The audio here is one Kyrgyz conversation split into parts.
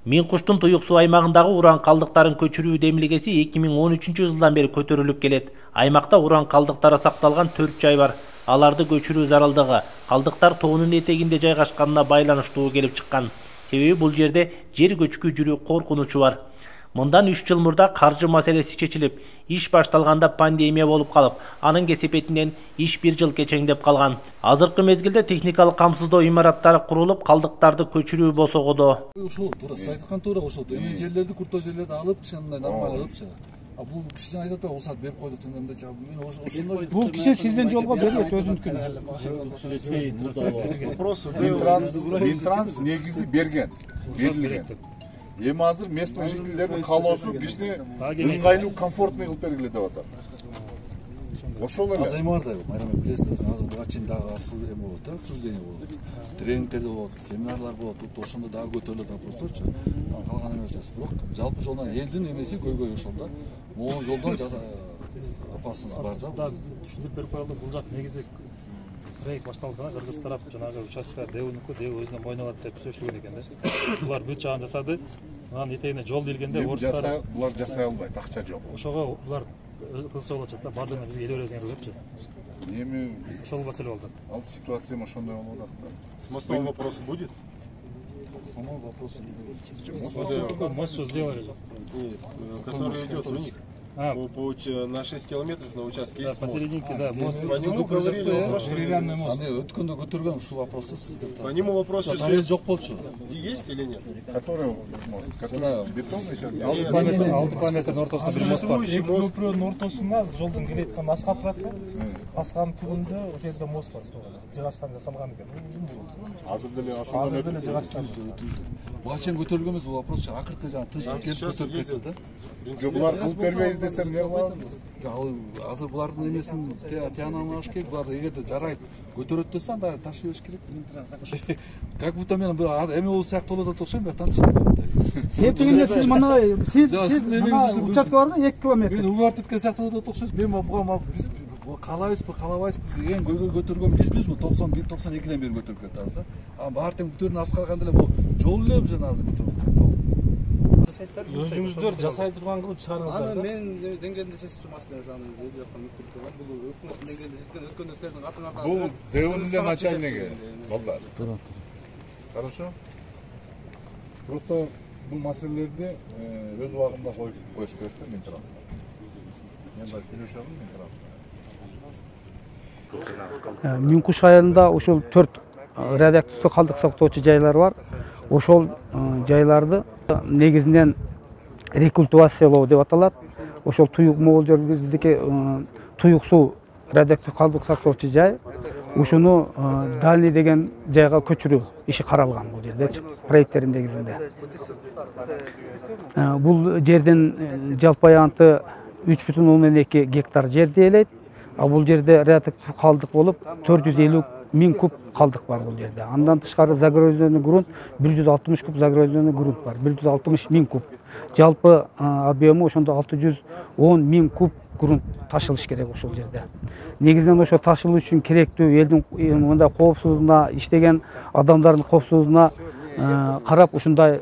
Мин Куштун туюк суу аймагындагы уран калдыктарын көчүрүү демилгеси 2013 жылдан бери көтөрүлүп келет. Аймакта уран калдыктары сакталган 4 жай бар. Аларды көчүрүү зарылдыгы калдыктар тоонун этегинде жайгашканына байланыштуу келип чыккан. Себеби бул жерде жер көчкү жүрүү коркунучу бар. Мындан 3 жыл мурда каржы маселеси чечилип, иш башталганда пандемия болуп калып, анын кесепетинен иш 1 жыл кечеңдеп калган. Азыркы мезгилде техникалык камсыздоо имараттары курулуп, калдыктарды көчүрүү босогодо. Ошол туура сайткан туура ошол жерлерди, куртоо жерлерди алып, кишинай нормаль алып чыга. А бул киши айтат да, осат берип койду түнөмдө чыга. Мен ошондой бул киши сизден жолго берет өзүнүкүн. Минтранс негизи берген, берилген. Эми азыр местный жителдердин каалоосу кишини ыңгайлуу, комфортный кылып бергиле деп атат. Ошол эле. Азаймарда майрам билесиз, азыр буга чейин дагы эме болот да, обсуждение болот. Тренингдер болот, семинарлар болот, тут ошондо дагы көтөрүлөт вопросторчу. Калган эмес. Бирок жалпы жолдон элдин эмеси көйгөй ошол да. Могул жолдон опасность бар да. Түшүндүрүп берип коелу, бул жак негизи проект башталганда кыргыз тарап жанагы участка ДУнуку өзүнө мойнуна алат деп сөзлөгөн экен да. Булар бүт жагын жасады. Анан этегине жол делгенде орустар булар жасай албайт, акча жок. Ошого булар кызча болуп атат да, бардыгына бизге эле бересиңер депчи. Эми ошол маселе болду. Ал ситуация ошондой болуп атат. С мостом вопрос будет? Самого вопроса не будет. Мост что сделали? Который идет у них. На 6 километров на участке есть посерединке, да, мост. По нему говорили, деревянный мост. Өткөндө көтөргөн ушул вопросты сиздер. По нему вопрос жок болчу. Есть или нет? Который мост? Который бетонный сейчас? 6 километрдин ортосунда бир мост бар. Көпүрөнүн ортосуна жолдон келеткан асфальт турат да. Асканын түбүндө ошол жерде мост бар. Жыгачтан жасалган экен. Азыр деле ошондой жыгачтан. Буга чейин көтөрүлгөн эмес бул вопрос. Акыркы жана тынчтык келип көтөрүп кетти да. Булар кылып бербейбиз десем эмне кылабыз? Азыр булардын эмесин тыянагына алыш керек. Булар эгерде жарайт көтөрөт десе анда ташып бериш керек. Как будто мен эме болуу сыяктуу болот деп окшойм, бирок Септигинде сиз мына сиз участка бар да 2 километр. Мен угартып кеткен сыяктуу болот деп окшойсуз. Мен буга биз каалайбызбы, каалабайбызбы, эң көйгөй көтөргөн бизбизби? 91-92ден бери көтөрүп кетебиз да. А баары тең бүтөөнүн аз калганда эле бул жол эле жана азыр жол. Өзүңүздөр жасай турган кылып чыгарыңыздар. Аны мен деңгээлинде чечүүчү маселе аны өз жактан эстеп бар. Бул өкмөт деңгээлинде чечкен өткөндөрдүн атын артынан. Бул ДУнун начальниги балдар. Хорошо? Просто бул маселелерди өз убагында коюш керек да Минтранска. Мен да сүйлөшөм Минтранска. Мюнкуш айылында ошол 4 радиоактивдүү калдык сактоочу жайлар бар. Ошол жайларды негизинен рекультивациялоо деп аталат. Ошол туюк могул жер биздики туюк суу радиоактив калдык сактоочу жай. Ушуну Дальний деген жайга көчүрүү иши каралган бул жердечи, проекттердин негизинде. Бул жердин жалпы аянты 3,2 гектар жер дээлейт. А бул жерде радиоактив калдык болуп 450 000 куб калдык бар бул жерде. Андан тышкары загрязненный грунт 160 куб загрязненный грунт бар. 160 000 куб. Жалпы объему ошондо 610 000 куб грунт ташылыш керек ошол жерде. Негизинен ошо ташылуу үчүн керектүү элдин мындай коопсуздугуна иштеген адамдардын коопсуздугуна карап ушундай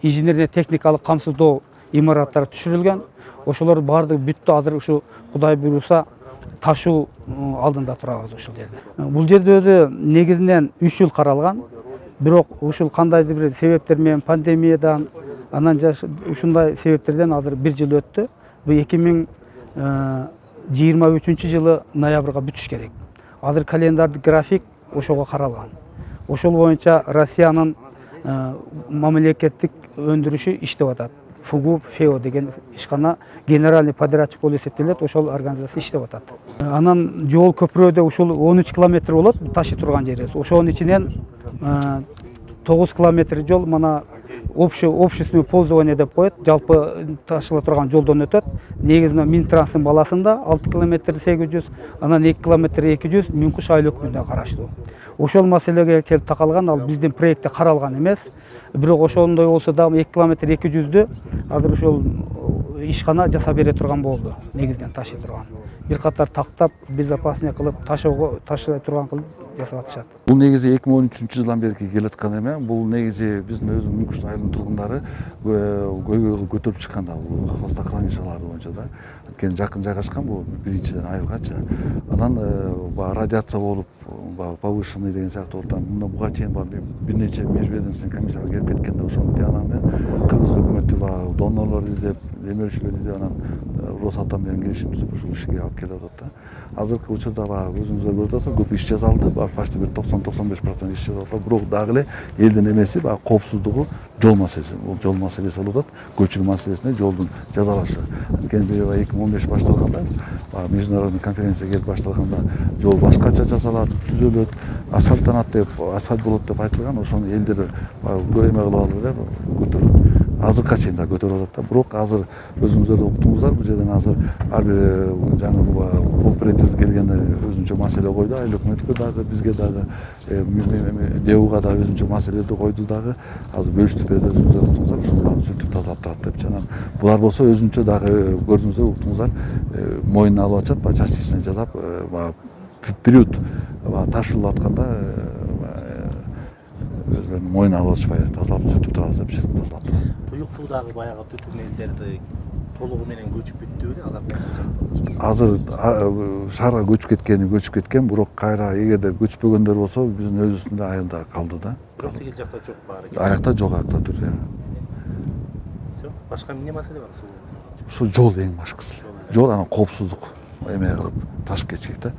инженерный техникалык камсыздоо имараттары түшүрүлгөн. Ошолор баардыгы бүттү. Азыр ушу Кудай буйруса ташуу алдында турабыз ушул жерде. Бул жерде өзү негизинен 3 жыл каралган. Бирок ушул кандайдыр бир себептер менен пандемиядан анан ушундай себептерден азыр 1 жыл өттү. Бул 2023-жылы ноябрга бүтүш керек. Азыр календардык график ошого каралган. Ошол боюнча Россиянын мамлекеттик өндүрүшү иштеп атат. ФУГУП, ФЕО деген ишкана генеральный подрядчик болуп эсептелет, ошол организация иштеп атат. Анан жол көпүрөдө ушул 13 километр болот ташый турган жерибиз. Ошонун ичинен 9 километр жол мана общественное пользование деп коет, жалпы ташыла турган жолдон өтөт. Негизинен Минтранстын баласында 6 километр 800, анан 2 километр 200 Мюнкуш айыл өкмүнүнө караштуу. Ошол маселеге келип такалган, ал биздин проектте каралган эмес. Бирок ошондой болсо да 2 километр 200дү азыр ошол ишкана жасап бере турган болду. Негизинен ташый турган. Бир катар тактап, безопасный кылып, ташый турган кылып жасап атышат. Бул негизи 2013-жылдан бери келаткан эме. Бул негизи биздин өзү Мүкүс айылынын тургундары көйгөй көтөрүп чыкканда бул хвостохранилищалары боюнча да. Анткени жакын жайгашкан бул биринчиден айылгачы. Анан радиация болуп, повышенный деген сыяктуу ортан мына буга чейин бир нече межведомственный комиссиялар келип кеткенде ошону тыянак менен Кыргыз өкмөтү донорлор издеп, демөөрчүлөр издеп анан Росатом менен келишим түзүп ушул ишке алып келип атат да. Азыркы учурда өзүңүздөр көрүп атасыздар, көп иш жасалды, почти бир 90-95% иш жасалды. Бирок дагы эле элдин эмеси коопсуздугу, жол маселеси. Бул жол маселеси болуп атат. Көчүрүү маселесине жолдун жазалашы. Анткени 2015 башталганда, международный конференция келип башталганда жол башкача жасалат, түзөлөт, асфальттанат деп, асфальт болот деп айтылган. Ошону элдер эме кылып алып эле көтөрүп азыркыга чейин да көтөрүп атат да. Бирок азыр өзүңүздөр уктуңуздар, бул жерден азыр ар бир жаңы полпредиз келгенде өзүнчө маселе койду, айыл өкмөткө дагы, бизге дагы, ДЭУга да өзүнчө маселелерди койду дагы. Азыр бөлүштүп берди, өзүңүздөр уктуңуздар, ушунун баарын сүртүп тазалап турат деп. Анан булар болсо өзүнчө дагы көрдүңүздөр, уктуңуздар, мойнуна алып атышат, частично жасап, период ташылып атканда өзлөрүнүн мойнуна алып атышпай тазалап сүртүп турабыз деп тазалап турат. Туюк суудагы баягы түтүн элдерди толугу менен көчүп бүттү беле, алар кайсы жакта? Азыр шаарга көчүп кеткен, бирок кайра эгерде көчпөгөндөр болсо биздин өзүбүздүн айылда калды да. Бирок тигил жакта жок баары. Аякта жок, аякта тур. Башка эмне маселе бар ушул? Ушул жол эң башкысы. Жол анан коопсуздук эме кылып ташып кетчүк да.